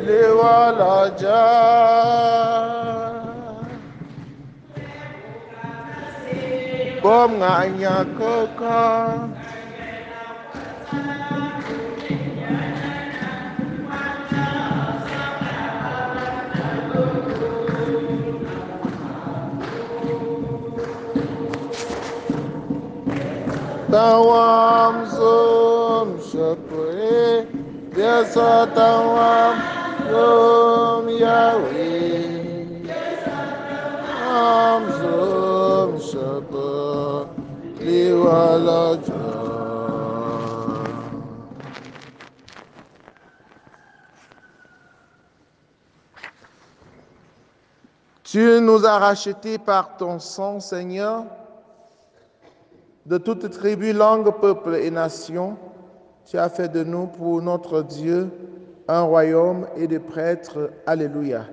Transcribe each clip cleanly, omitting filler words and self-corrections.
Liwalaja. Bom nganya koka. Tawam zum shakwe. Biasa tawam zum Yahweh. Tawam zum shakwe. Liwalaja. Tu nous as rachetés par ton sang, Seigneur, de toute tribu, langue, peuple et nation. Tu as fait de nous, pour notre Dieu, un royaume et des prêtres. Alléluia.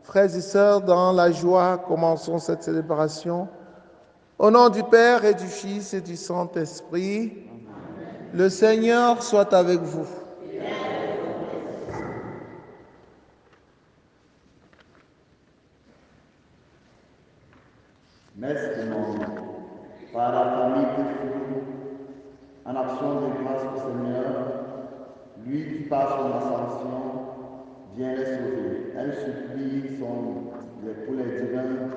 Frères et sœurs, dans la joie, commençons cette célébration. Au nom du Père et du Fils et du Saint-Esprit, le Seigneur soit avec vous. Messe du monde, par la famille de Fou, en action de grâce au Seigneur, lui qui par son ascension vient les sauver. Elle supplie pour les divins,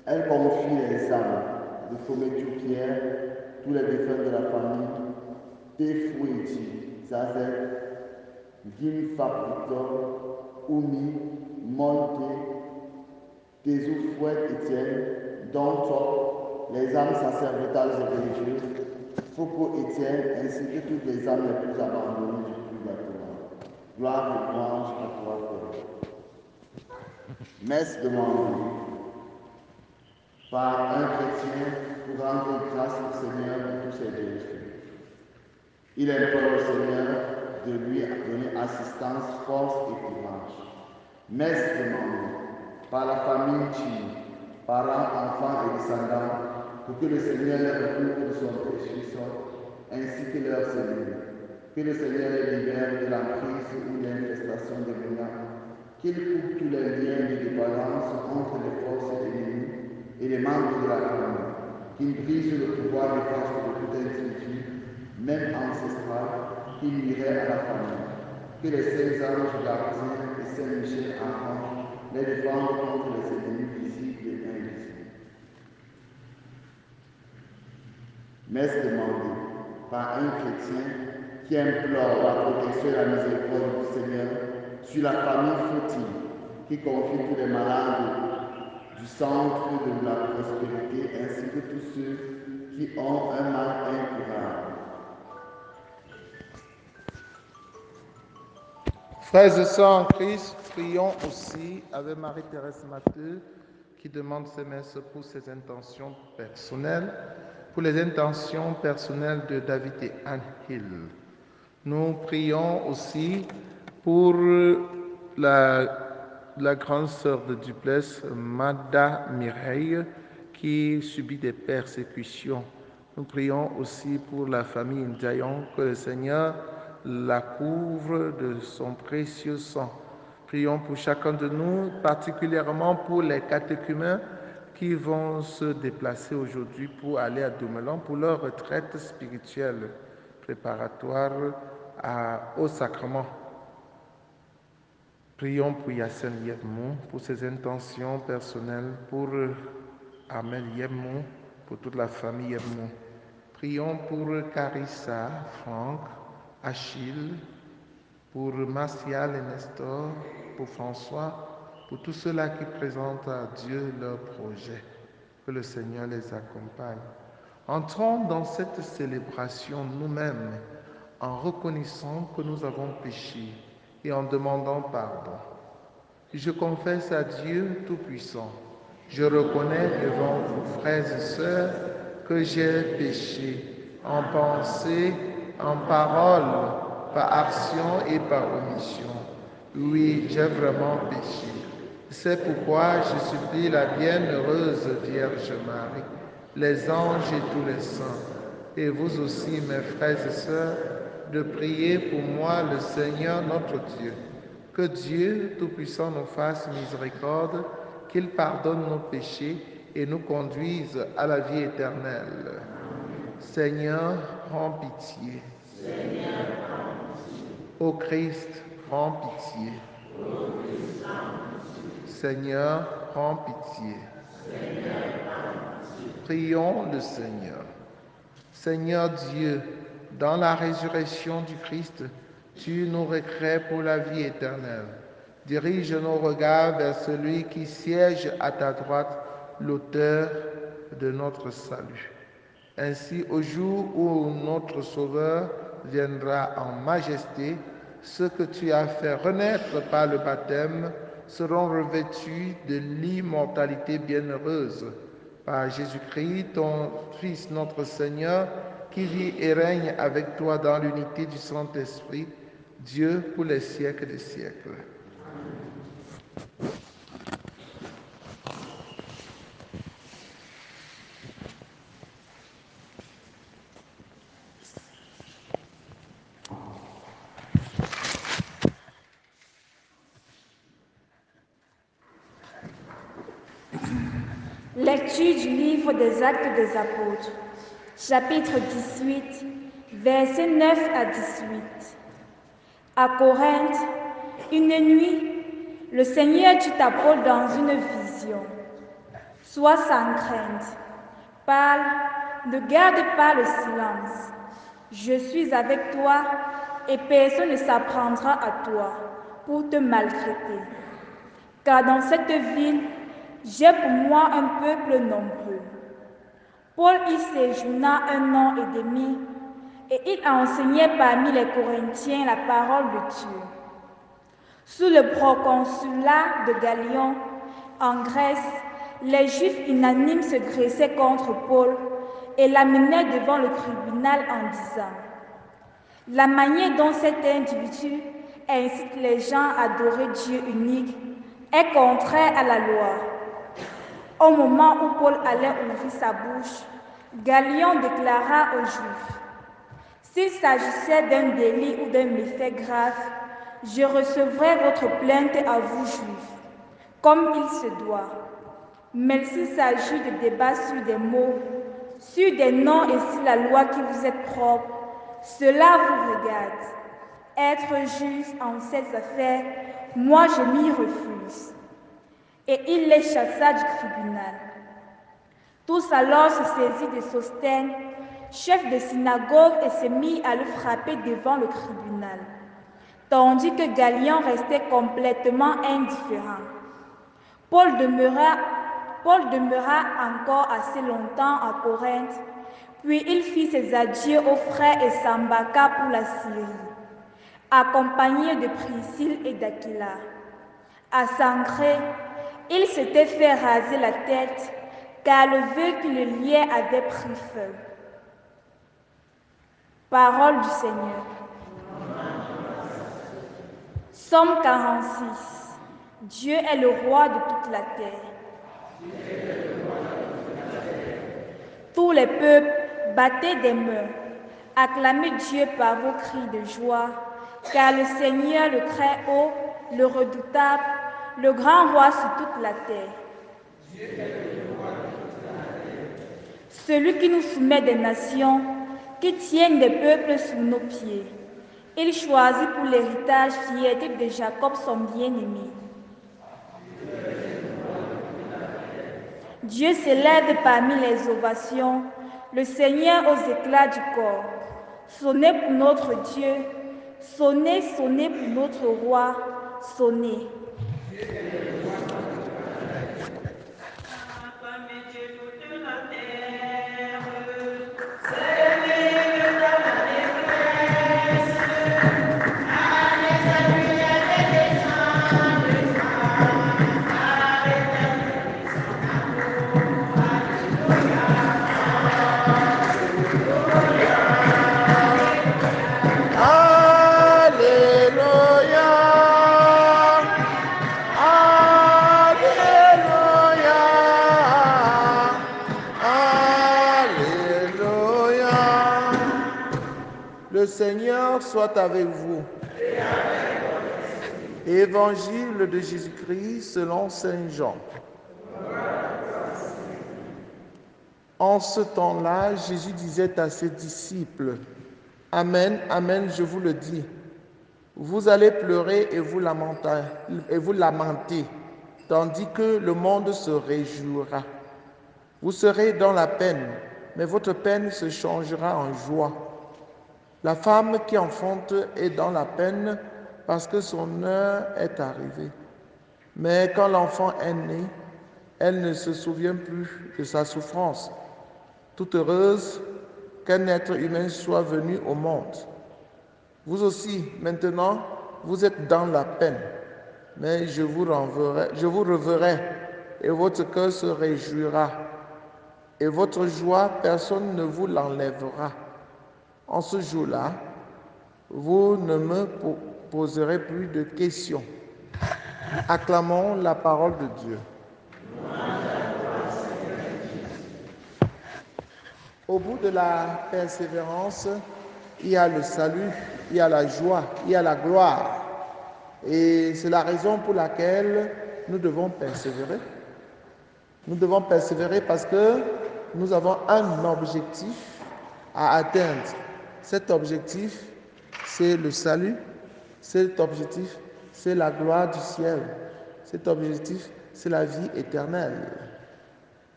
elle confie les âmes de Fomé Pierre, tous les défunts de la famille, Tefoueti, Zazel, Gim Fab Victor, Oumi, Monte, Tézoufouet Étienne, Don les âmes sacerdotales et religieuses, Foucault Étienne, ainsi que toutes les âmes les plus abandonnées du purgatoire. Gloire et louange à toi, Père. Messe demandée par un chrétien pour rendre grâce au Seigneur de tous ses bienfaits. Il implore au Seigneur de lui donner assistance, force et courage. Messe demandée par la famille Chine, parents, enfants et descendants, pour que le Seigneur les recouvre de son précieux sang, ainsi que leurs cellules. Que le Seigneur les libère de l'emprise ou de l'infestation démoniaque. Qu'il coupe tous les liens de dépendance entre les forces ennemies et les membres de la famille. Qu'il brise le pouvoir néfaste de tout individu, même ancestral, qui nuirait à la famille. Que les saints anges gardiens et Saint Michel Archange les défendent contre les ennemis visibles et invisibles. Messe demandée par un chrétien qui implore la protection et la miséricorde du Seigneur sur la famille Fautille, qui confie tous les malades du centre de la prospérité ainsi que tous ceux qui ont un mal incurable. Frères et sœurs en Christ, prions aussi avec Marie-Thérèse Matteux qui demande ces messes pour ses intentions personnelles, pour les intentions personnelles de David et Anne Hill. Nous prions aussi pour la grande sœur de Duplessis, Mada Mireille, qui subit des persécutions. Nous prions aussi pour la famille Ndiayon, que le Seigneur la couvre de son précieux sang. Prions pour chacun de nous, particulièrement pour les catéchumènes qui vont se déplacer aujourd'hui pour aller à Doumelan pour leur retraite spirituelle préparatoire au sacrement. Prions pour Yassine Yebmou, pour ses intentions personnelles, pour Amel Yebmou, pour toute la famille Yebmou. Prions pour Carissa, Franck, Achille, pour Martial et Nestor, pour François, pour tous ceux-là qui présentent à Dieu leurs projets. Que le Seigneur les accompagne. Entrons dans cette célébration nous-mêmes en reconnaissant que nous avons péché et en demandant pardon. Je confesse à Dieu Tout-Puissant. Je reconnais devant vous, frères et sœurs, que j'ai péché en pensée, en parole, par action et par omission. Oui, j'ai vraiment péché. C'est pourquoi je supplie la bienheureuse Vierge Marie, les anges et tous les saints, et vous aussi, mes frères et sœurs, de prier pour moi le Seigneur notre Dieu. Que Dieu Tout-Puissant nous fasse miséricorde, qu'il pardonne nos péchés et nous conduise à la vie éternelle. Seigneur, prends pitié. Ô Christ, prends pitié. Seigneur, prends pitié. Prions le Seigneur. Seigneur Dieu, dans la résurrection du Christ, tu nous recrées pour la vie éternelle. Dirige nos regards vers celui qui siège à ta droite, l'auteur de notre salut. Ainsi, au jour où notre Sauveur viendra en majesté, ceux que tu as fait renaître par le baptême seront revêtus de l'immortalité bienheureuse. Par Jésus-Christ, ton Fils, notre Seigneur, qui vit et règne avec toi dans l'unité du Saint-Esprit, Dieu pour les siècles des siècles. Lecture du livre des Actes des Apôtres, chapitre 18, versets 9 à 18. À Corinthe, une nuit, le Seigneur dit à Paul dans une vision: sois sans crainte, parle, ne garde pas le silence. Je suis avec toi et personne ne s'apprendra à toi pour te maltraiter. Car dans cette ville, j'ai pour moi un peuple nombreux. Paul y séjourna 1 an et demi et il enseignait parmi les Corinthiens la parole de Dieu. Sous le proconsulat de Galion, en Grèce, les Juifs unanimes se dressaient contre Paul et l'amenaient devant le tribunal en disant: la manière dont cet individu incite les gens à adorer Dieu unique est contraire à la loi. Au moment où Paul allait ouvrir sa bouche, Galion déclara aux Juifs: s'il s'agissait d'un délit ou d'un méfait grave, je recevrai votre plainte à vous, Juifs, comme il se doit. Mais s'il s'agit de débats sur des mots, sur des noms et sur la loi qui vous est propre, cela vous regarde. Être juge en ces affaires, moi je m'y refuse. Et il les chassa du tribunal. Tous alors se saisirent de Sosthène, chef de synagogue, et se mirent à le frapper devant le tribunal, tandis que Galion restait complètement indifférent. Paul demeura encore assez longtemps à Corinthe, puis il fit ses adieux aux frères et s'embarqua pour la Syrie, accompagné de Priscille et d'Aquila. À Sancrée, il s'était fait raser la tête, car le vœu qui le liait avait pris feu. Parole du Seigneur. Psaume 46. Dieu est le roi de toute la terre. Tous les peuples, battez des mains, acclamez Dieu par vos cris de joie, car le Seigneur, le Très-Haut, le Redoutable, le grand roi sur toute la terre. Celui qui nous soumet des nations, qui tienne des peuples sous nos pieds. Il choisit pour l'héritage fierté de Jacob son bien-aimé. Dieu s'élève parmi les ovations, le Seigneur aux éclats du corps. Sonnez pour notre Dieu, sonnez, sonnez pour notre roi, sonnez. Le Seigneur soit avec vous. Évangile de Jésus-Christ selon Saint Jean. En ce temps-là, Jésus disait à ses disciples, « Amen, amen, je vous le dis, vous allez pleurer et vous lamenter, tandis que le monde se réjouira. Vous serez dans la peine, mais votre peine se changera en joie. La femme qui enfante est dans la peine parce que son heure est arrivée. Mais quand l'enfant est né, elle ne se souvient plus de sa souffrance, toute heureuse qu'un être humain soit venu au monde. Vous aussi, maintenant, vous êtes dans la peine, mais je vous reverrai, et votre cœur se réjouira, et votre joie, personne ne vous l'enlèvera. En ce jour-là, vous ne me poserez plus de questions. Acclamons la parole de Dieu. Au bout de la persévérance, il y a le salut, il y a la joie, il y a la gloire. Et c'est la raison pour laquelle nous devons persévérer. Nous devons persévérer parce que nous avons un objectif à atteindre. Cet objectif, c'est le salut. Cet objectif, c'est la gloire du ciel. Cet objectif, c'est la vie éternelle.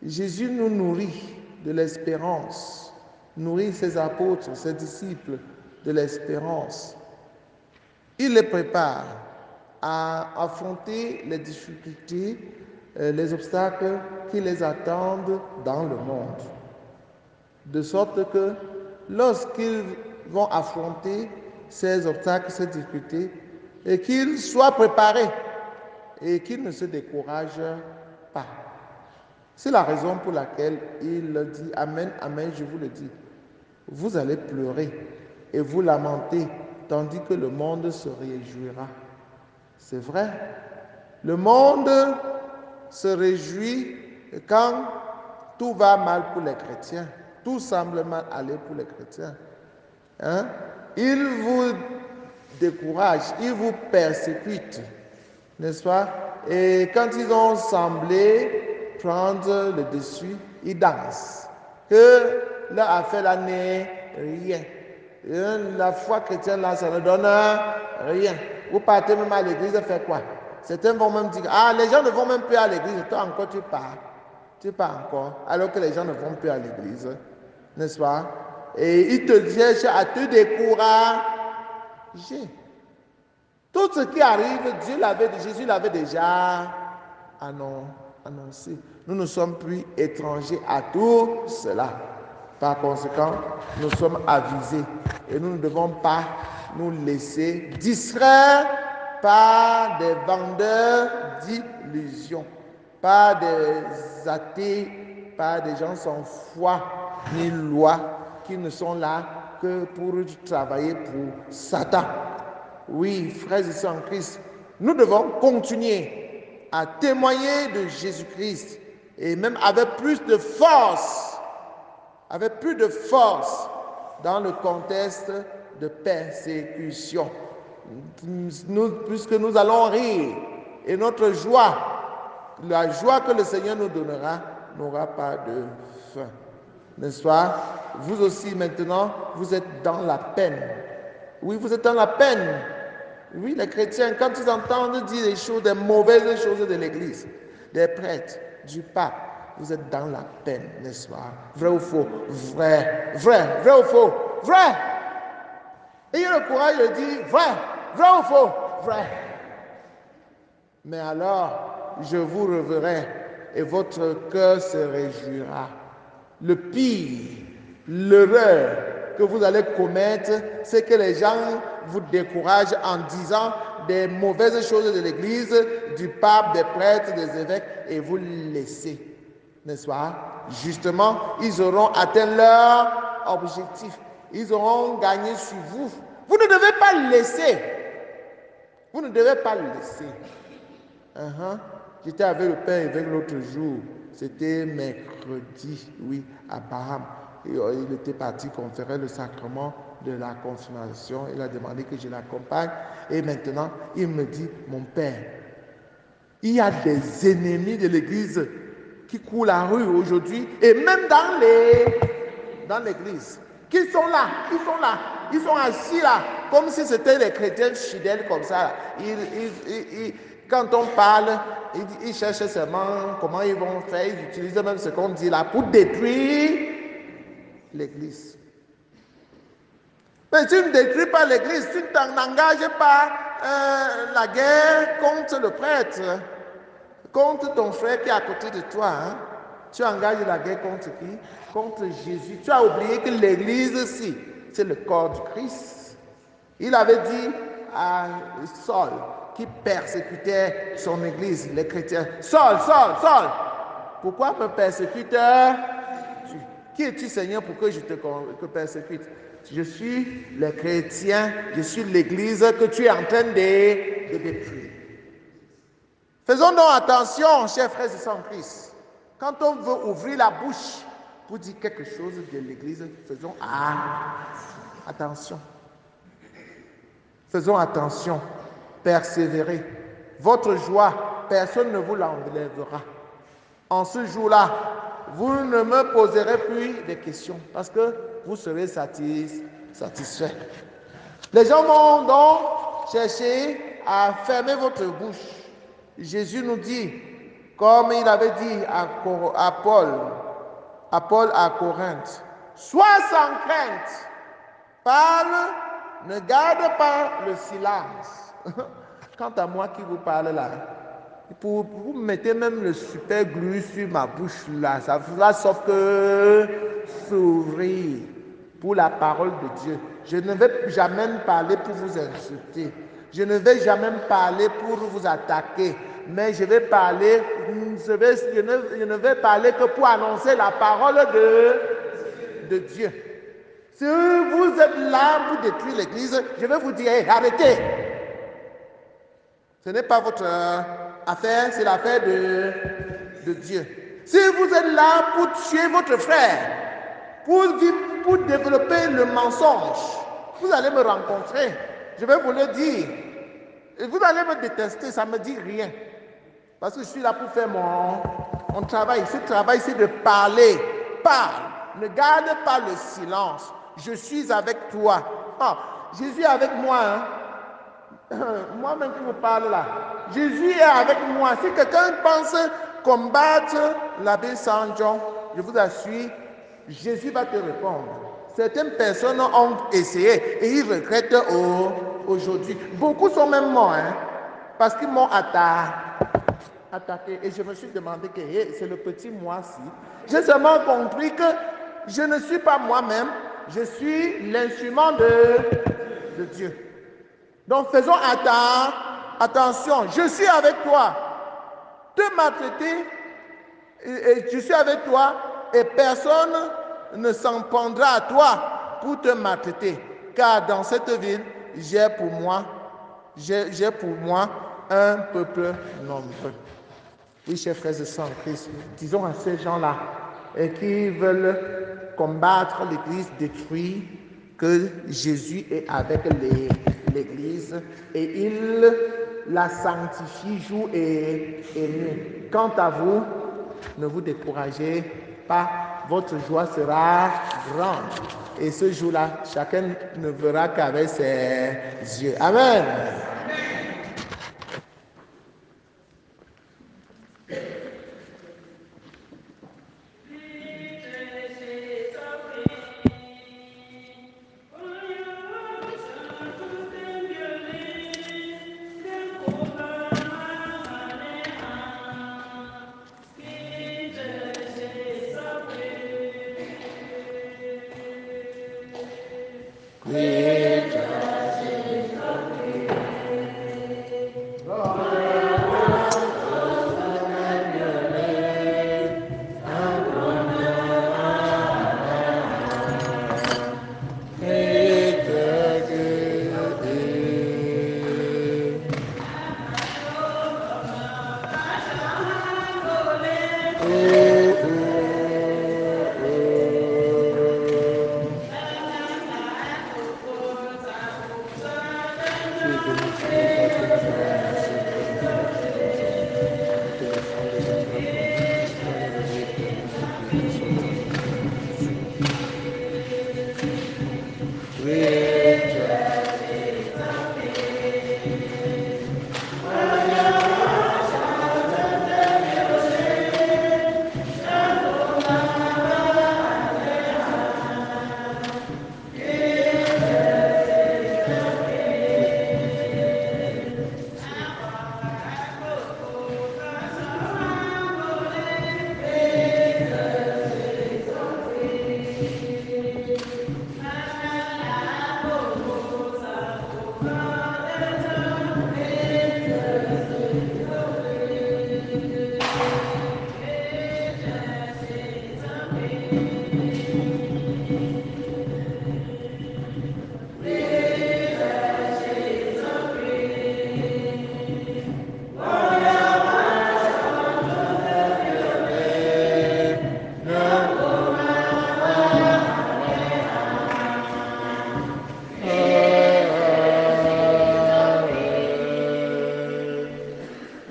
Jésus nous nourrit de l'espérance, nourrit ses apôtres, ses disciples de l'espérance. Il les prépare à affronter les difficultés, les obstacles qui les attendent dans le monde. De sorte que lorsqu'ils vont affronter ces obstacles, ces difficultés, et qu'ils soient préparés et qu'ils ne se découragent pas. C'est la raison pour laquelle il dit « Amen, amen, je vous le dis. Vous allez pleurer et vous lamenter, tandis que le monde se réjouira. » C'est vrai. Le monde se réjouit quand tout va mal pour les chrétiens. Tout semble mal aller pour les chrétiens. Ils vous découragent, ils vous persécutent, n'est-ce pas? Et quand ils ont semblé prendre le dessus, ils dansent. Que leur affaire là n'est rien. La foi chrétienne là, ça ne donne rien. Vous partez même à l'église, faire quoi? Certains vont même dire, ah, les gens ne vont même plus à l'église, toi encore tu pars. Tu pars encore, alors que les gens ne vont plus à l'église, n'est-ce pas? Et ils te cherchent à te décourager. Tout ce qui arrive, Jésus l'avait déjà annoncé. Nous ne sommes plus étrangers à tout cela. Par conséquent, nous sommes avisés et nous ne devons pas nous laisser distraire par des vendeurs d'illusions, par des athées, par des gens sans foi ni loi qui ne sont là que pour travailler pour Satan. Oui, frères et sœurs en Christ, nous devons continuer à témoigner de Jésus-Christ et même avec plus de force dans le contexte de persécution. Puisque nous allons rire et notre joie, la joie que le Seigneur nous donnera, n'aura pas de fin. N'est-ce pas? Vous aussi maintenant, vous êtes dans la peine. Oui, vous êtes dans la peine. Oui, les chrétiens, quand ils entendent dire des choses, des mauvaises choses de l'Église, des prêtres, du pape, vous êtes dans la peine, n'est-ce pas? Vrai ou faux? Vrai. Vrai. Vrai ou faux? Vrai. Ayez le courage de dire vrai. Vrai ou faux? Vrai. Mais alors, je vous reverrai et votre cœur se réjouira. Le pire, l'erreur que vous allez commettre, c'est que les gens vous découragent en disant des mauvaises choses de l'Église, du pape, des prêtres, des évêques, et vous laissez, n'est-ce pas? Justement, ils auront atteint leur objectif. Ils auront gagné sur vous. Vous ne devez pas laisser. Vous ne devez pas laisser. J'étais avec le père évêque l'autre jour. C'était mercredi, oui, à Baham. Et il était parti conférer le sacrement de la confirmation. Il a demandé que je l'accompagne. Et maintenant, il me dit, mon père, il y a des ennemis de l'église qui courent la rue aujourd'hui et même dans l'église, qui sont là, ils sont assis là, comme si c'était des chrétiens fidèles comme ça. Quand on parle, ils cherchent seulement comment ils vont faire, ils utilisent même ce qu'on dit là pour détruire l'église. Mais tu ne détruis pas l'église, tu n'engages pas la guerre contre le prêtre, contre ton frère qui est à côté de toi. Hein. Tu engages la guerre contre qui? Contre Jésus. Tu as oublié que l'église aussi, c'est le corps du Christ. Il avait dit à Saul, qui persécutait son église, les chrétiens, Saul, pourquoi me persécutes-tu? Qui es-tu, Seigneur, pour que je te persécute? Je suis les chrétiens, je suis l'église que tu es en train de détruire. Faisons donc attention, chers frères et sœurs en Christ. Quand on veut ouvrir la bouche pour dire quelque chose de l'église, faisons attention. Faisons attention, persévérez. Votre joie, personne ne vous l'enlèvera. En ce jour-là, vous ne me poserez plus de questions parce que vous serez satisfait. Les gens vont donc chercher à fermer votre bouche. Jésus nous dit, comme il avait dit à Paul à Corinthe, sois sans crainte, parle, ne garde pas le silence. Quant à moi qui vous parle là, vous mettez même le super glue sur ma bouche là, ça fera sauf que s'ouvrir pour la parole de Dieu. Je ne vais jamais parler pour vous insulter. Je ne vais jamais parler pour vous attaquer. Mais je vais parler, je ne vais parler que pour annoncer la parole de Dieu. Si vous êtes là pour détruire l'église, je vais vous dire, hey, arrêtez. Ce n'est pas votre affaire, c'est l'affaire de Dieu. Si vous êtes là pour tuer votre frère, pour développer le mensonge, vous allez me rencontrer. Je vais vous le dire. Et vous allez me détester, ça ne me dit rien. Parce que je suis là pour faire mon travail. Ce travail, c'est de parler. Parle. Ne garde pas le silence. Je suis avec toi. Ah, Jésus est avec moi. Hein? Moi-même qui vous parle là. Jésus est avec moi. Si quelqu'un pense combattre l'abbé Saint Jean, je vous assure, Jésus va te répondre. Certaines personnes ont essayé et ils regrettent aujourd'hui. Beaucoup sont même morts, hein, parce qu'ils m'ont attaqué. Et je me suis demandé que c'est le petit moi-ci. J'ai seulement compris que je ne suis pas moi-même, je suis l'instrument de Dieu. Donc faisons attention. Je suis avec toi. Te maltraiter, et je suis avec toi et personne ne s'en prendra à toi pour te maltraiter. Car dans cette ville, j'ai pour moi un peuple nombreux. Oui, chers frères et sœurs en Christ, disons à ces gens-là qui veulent combattre l'Église, détruire, que Jésus est avec l'Église et il la sanctifie jour et nuit. Quant à vous, ne vous découragez pas, votre joie sera grande. Et ce jour-là, chacun ne verra qu'avec ses yeux. Amen.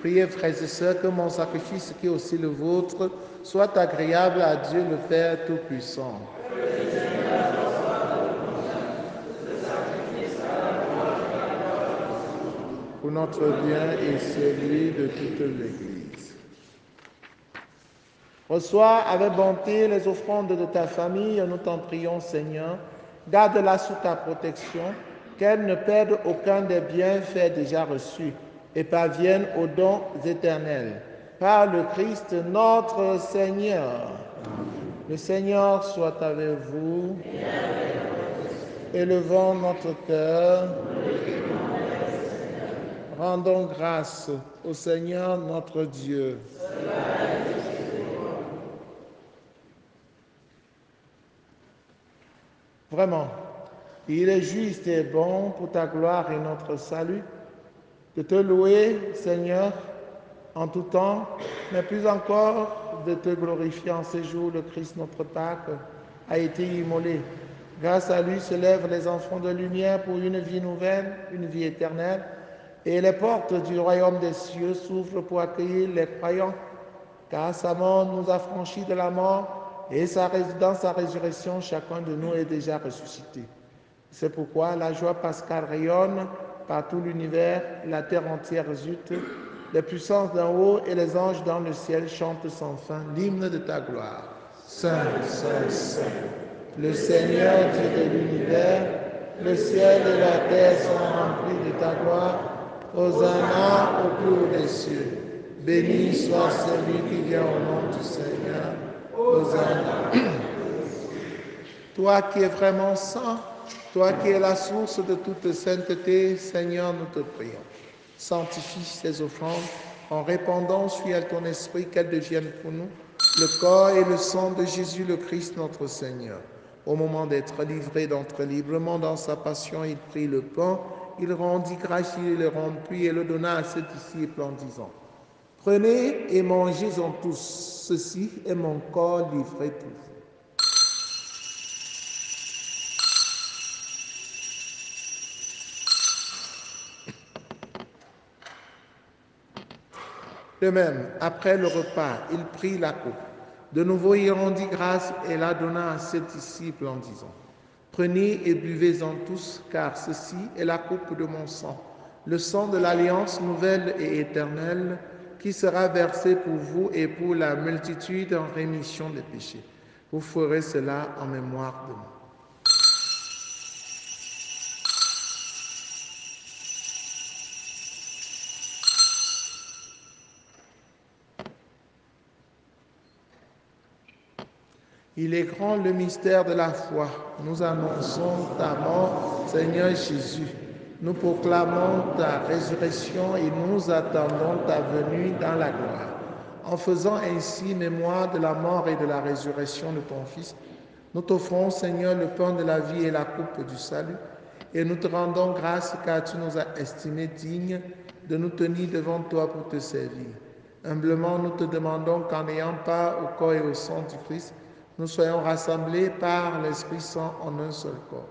Priez, frères et sœurs, que mon sacrifice, qui est aussi le vôtre, soit agréable à Dieu le Père Tout-Puissant. Pour notre bien et celui de toute l'Église. Reçois avec bonté les offrandes de ta famille, nous t'en prions, Seigneur. Garde-la sous ta protection, qu'elle ne perde aucun des bienfaits déjà reçus et parvienne aux dons éternels. Par le Christ notre Seigneur. Le Seigneur soit avec vous. Élevons notre cœur. Rendons grâce au Seigneur notre Dieu. Vraiment, il est juste et bon pour ta gloire et notre salut de te louer, Seigneur, en tout temps, mais plus encore de te glorifier en ces jours. Le Christ, notre Pâque, a été immolé. Grâce à lui se lèvent les enfants de lumière pour une vie nouvelle, une vie éternelle. Et les portes du royaume des cieux s'ouvrent pour accueillir les croyants, car sa mort nous a franchis de la mort et dans sa résurrection, chacun de nous est déjà ressuscité. C'est pourquoi la joie pascale rayonne par tout l'univers, la terre entière résulte, les puissances d'en haut et les anges dans le ciel chantent sans fin l'hymne de ta gloire. Saint, Saint, Saint, le Seigneur Dieu de l'univers, le ciel et la terre sont remplis de ta gloire. Hosanna au plus haut des cieux. Béni soit celui qui vient au nom du Seigneur. Hosanna. Toi qui es vraiment saint, toi qui es la source de toute sainteté, Seigneur, nous te prions. Sanctifie ces offrandes en répandant sur elles ton esprit, qu'elles deviennent pour nous le corps et le sang de Jésus le Christ notre Seigneur. Au moment d'être livré, d'entrer librement dans sa passion, il prit le pain, il rendit grâce, il le rompit et le donna à ses disciples en disant: Prenez et mangez-en tous, ceci est mon corps livré pour vous. De même, après le repas, il prit la coupe. De nouveau, il rendit grâce et la donna à ses disciples en disant: Prenez et buvez-en tous, car ceci est la coupe de mon sang, le sang de l'alliance nouvelle et éternelle, qui sera versé pour vous et pour la multitude en rémission des péchés. Vous ferez cela en mémoire de moi. Il est grand le mystère de la foi. Nous annonçons ta mort, Seigneur Jésus. Nous proclamons ta résurrection et nous attendons ta venue dans la gloire. En faisant ainsi mémoire de la mort et de la résurrection de ton Fils, nous t'offrons, Seigneur, le pain de la vie et la coupe du salut, et nous te rendons grâce car tu nous as estimés dignes de nous tenir devant toi pour te servir. Humblement, nous te demandons qu'en ayant part au corps et au sang du Christ, nous soyons rassemblés par l'Esprit Saint en un seul corps.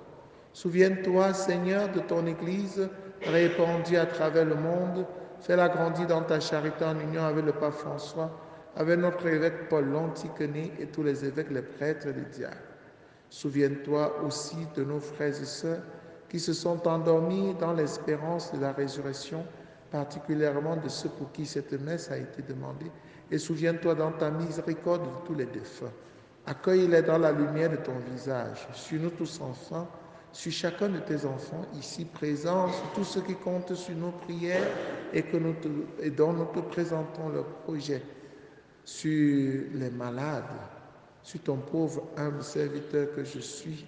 Souviens-toi, Seigneur, de ton Église répandue à travers le monde. Fais-la grandir dans ta charité en union avec le pape François, avec notre évêque Paul l'Antiquené et tous les évêques, les prêtres et les diacres. Souviens-toi aussi de nos frères et sœurs qui se sont endormis dans l'espérance de la résurrection, particulièrement de ceux pour qui cette messe a été demandée. Et souviens-toi dans ta miséricorde de tous les défunts. Accueille-les dans la lumière de ton visage, sur nous tous enfants, sur chacun de tes enfants ici présents, sur tous ceux qui comptent sur nos prières et dont nous te présentons leurs projets, sur les malades, sur ton pauvre humble serviteur que je suis.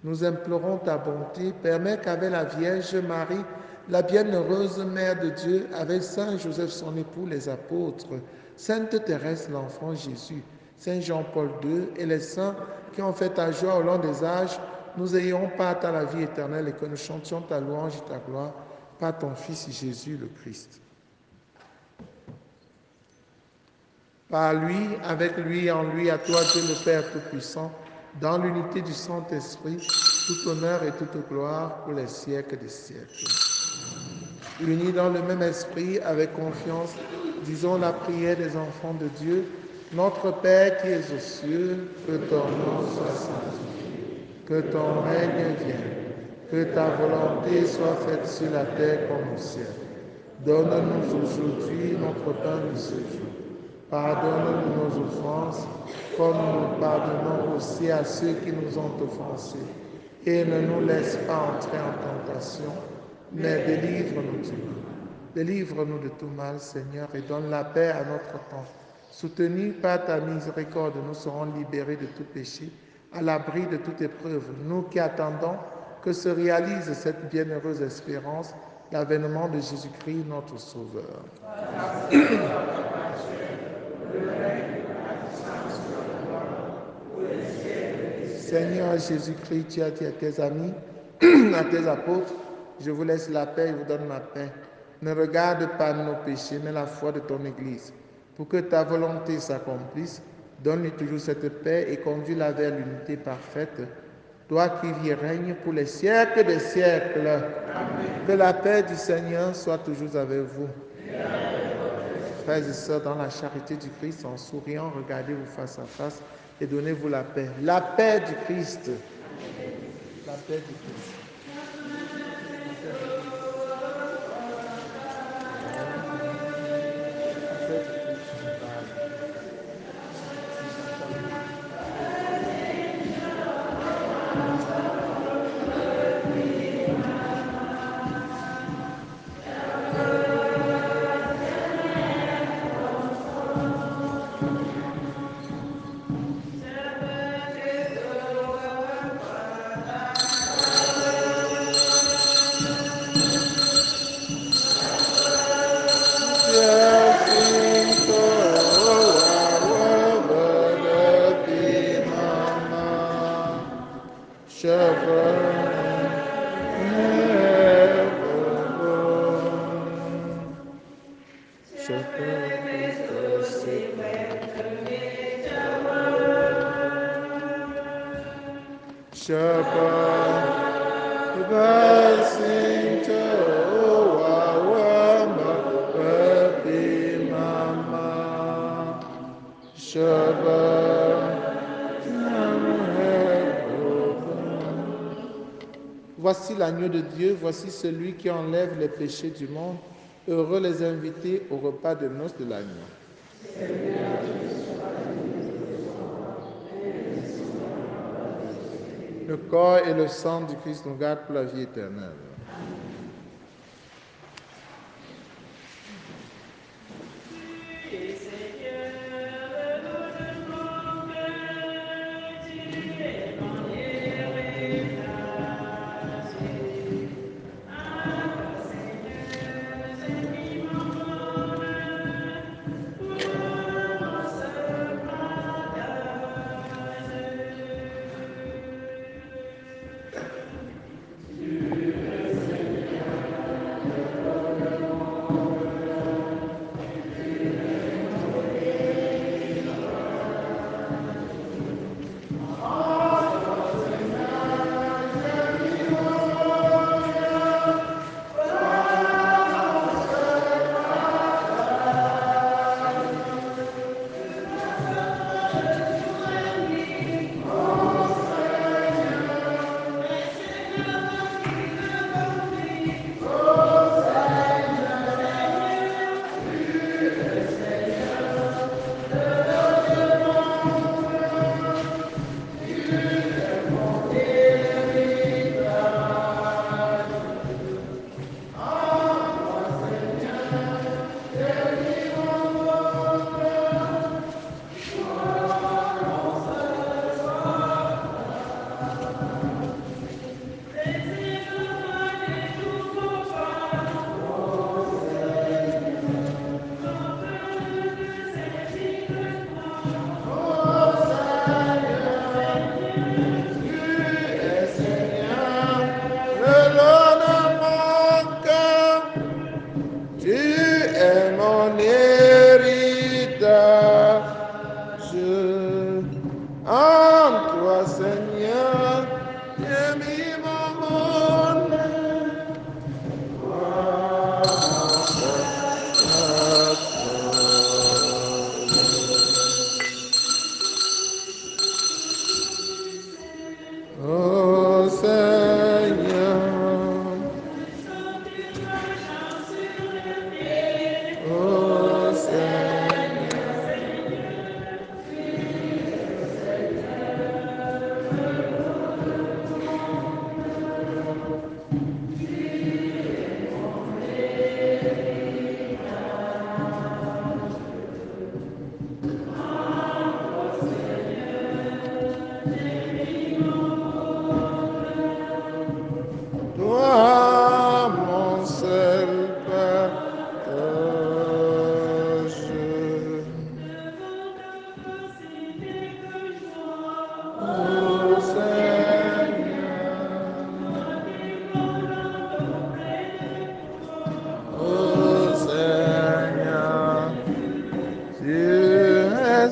Nous implorons ta bonté, permets qu'avec la Vierge Marie, la bienheureuse Mère de Dieu, avec Saint Joseph son époux, les apôtres, Sainte Thérèse l'enfant Jésus, Saint Jean-Paul II et les saints qui ont fait ta joie au long des âges, nous ayons part à la vie éternelle et que nous chantions ta louange et ta gloire par ton Fils Jésus le Christ. Par lui, avec lui, en lui, à toi Dieu le Père Tout-Puissant, dans l'unité du Saint-Esprit, tout honneur et toute gloire pour les siècles des siècles. Unis dans le même esprit, avec confiance, disons la prière des enfants de Dieu. Notre Père qui es aux cieux, que ton nom soit sanctifié, que ton règne vienne, que ta volonté soit faite sur la terre comme au ciel. Donne-nous aujourd'hui notre pain de ce jour. Pardonne-nous nos offenses, comme nous pardonnons aussi à ceux qui nous ont offensés. Et ne nous laisse pas entrer en tentation, mais délivre-nous du mal. Délivre-nous de tout mal, Seigneur, et donne la paix à notre temps. Soutenus par ta miséricorde, nous serons libérés de tout péché, à l'abri de toute épreuve. Nous qui attendons que se réalise cette bienheureuse espérance, l'avènement de Jésus-Christ, notre Sauveur. Seigneur Jésus-Christ, tu as dit à tes amis, à tes apôtres, je vous laisse la paix, je vous donne ma paix. Ne regarde pas nos péchés, mais la foi de ton Église. Pour que ta volonté s'accomplisse, donne-lui toujours cette paix et conduis-la vers l'unité parfaite. Toi qui vis et règnes pour les siècles des siècles. Amen. Que la paix du Seigneur soit toujours avec vous. Frères et sœurs, dans la charité du Christ, en souriant, regardez-vous face à face et donnez-vous la paix. La paix du Christ. La paix du Christ. Voici l'agneau de Dieu, voici celui qui enlève les péchés du monde. Heureux les invités au repas de noces de l'agneau. Le corps et le sang du Christ nous gardent pour la vie éternelle.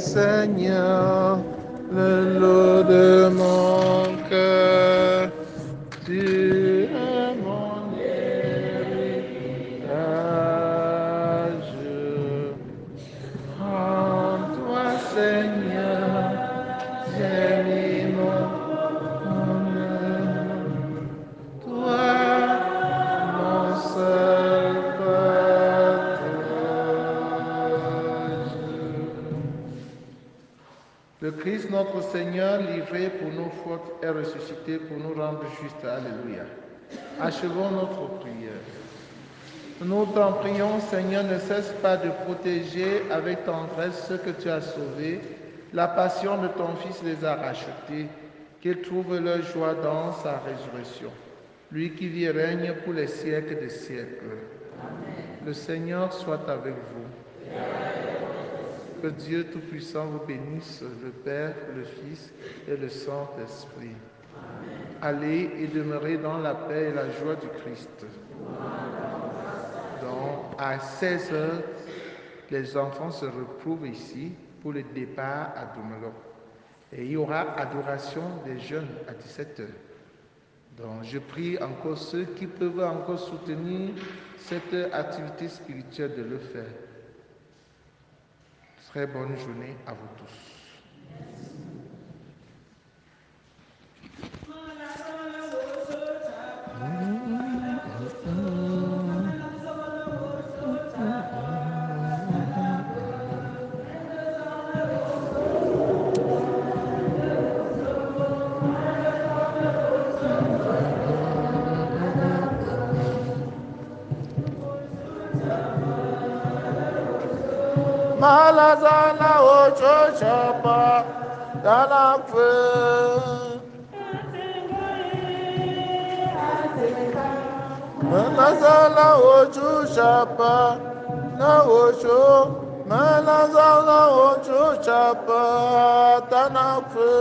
Seigneur, le lot de mon cœur. Tu es mon héritage. En toi, Seigneur, j'ai mis mon honneur. Toi, mon seul partage. Le Christ notre Seigneur, livré pour nos fautes, est ressuscité pour nous rendre justes. Alléluia. Achevons notre prière. Nous t'en prions, Seigneur, ne cesse pas de protéger avec tendresse ceux que tu as sauvés. La passion de ton Fils les a rachetés, qu'ils trouvent leur joie dans sa résurrection. Lui qui vit et règne pour les siècles des siècles. Amen. Le Seigneur soit avec vous. Que Dieu Tout-Puissant vous bénisse, le Père, le Fils et le Saint-Esprit. Allez et demeurez dans la paix et la joie du Christ. Donc, à 16h, les enfants se retrouvent ici pour le départ à Doumelot. Et il y aura adoration des jeunes à 17h. Donc, je prie encore ceux qui peuvent encore soutenir cette activité spirituelle de le faire. Très bonne journée à vous tous. Malazana ocho chapa dalakwe. Malazana ocho chapa na ocho. Malazana ocho chapa dalakwe.